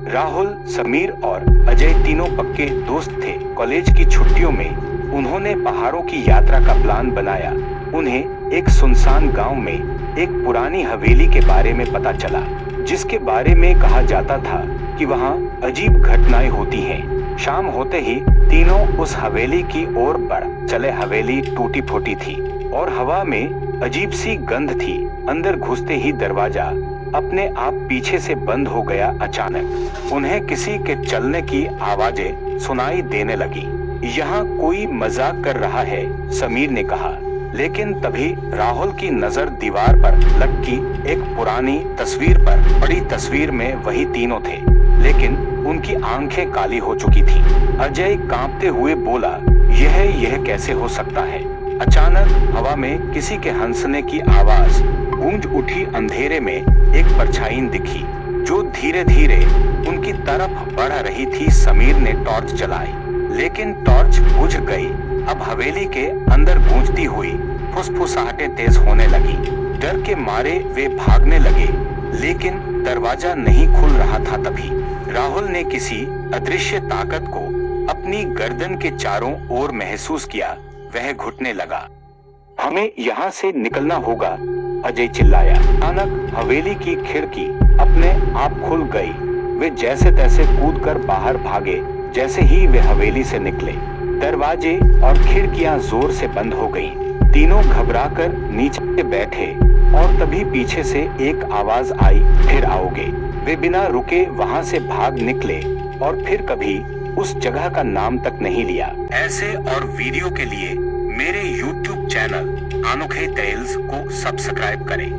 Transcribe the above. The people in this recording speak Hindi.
राहुल, समीर और अजय तीनों पक्के दोस्त थे। कॉलेज की छुट्टियों में उन्होंने पहाड़ों की यात्रा का प्लान बनाया। उन्हें एक सुनसान गांव में एक पुरानी हवेली के बारे में पता चला, जिसके बारे में कहा जाता था कि वहां अजीब घटनाएं होती हैं। शाम होते ही तीनों उस हवेली की ओर बढ़ चले। हवेली टूटी फूटी थी और हवा में अजीब सी गंध थी। अंदर घुसते ही दरवाजा अपने आप पीछे से बंद हो गया। अचानक उन्हें किसी के चलने की आवाजें सुनाई देने लगी। यहाँ कोई मजाक कर रहा है, समीर ने कहा। लेकिन तभी राहुल की नजर दीवार पर लटकी एक पुरानी तस्वीर पर पड़ी। तस्वीर में वही तीनों थे, लेकिन उनकी आंखें काली हो चुकी थी। अजय कांपते हुए बोला, यह कैसे हो सकता है? अचानक हवा में किसी के हंसने की आवाज गूंज उठी। अंधेरे में एक परछाई दिखी जो धीरे धीरे उनकी तरफ बढ़ रही थी। समीर ने टॉर्च जलाई, लेकिन टॉर्च बुझ गई। अब हवेली के अंदर गूंजती हुई फुसफुसाहटें तेज होने लगी। डर के मारे वे भागने लगे, लेकिन दरवाजा नहीं खुल रहा था। तभी राहुल ने किसी अदृश्य ताकत को अपनी गर्दन के चारों ओर महसूस किया। वह घुटने लगा। हमें यहाँ से निकलना होगा, अजय चिल्लाया। अचानक हवेली की खिड़की अपने आप खुल गई। वे जैसे तैसे कूदकर बाहर भागे। जैसे ही वे हवेली से निकले, दरवाजे और खिड़कियां जोर से बंद हो गईं। तीनों घबराकर नीचे बैठे और तभी पीछे से एक आवाज आई, फिर आओगे? वे बिना रुके वहां से भाग निकले और फिर कभी उस जगह का नाम तक नहीं लिया। ऐसे और वीडियो के लिए मेरे YouTube चैनल अनोखे टेल्स को सब्सक्राइब करें।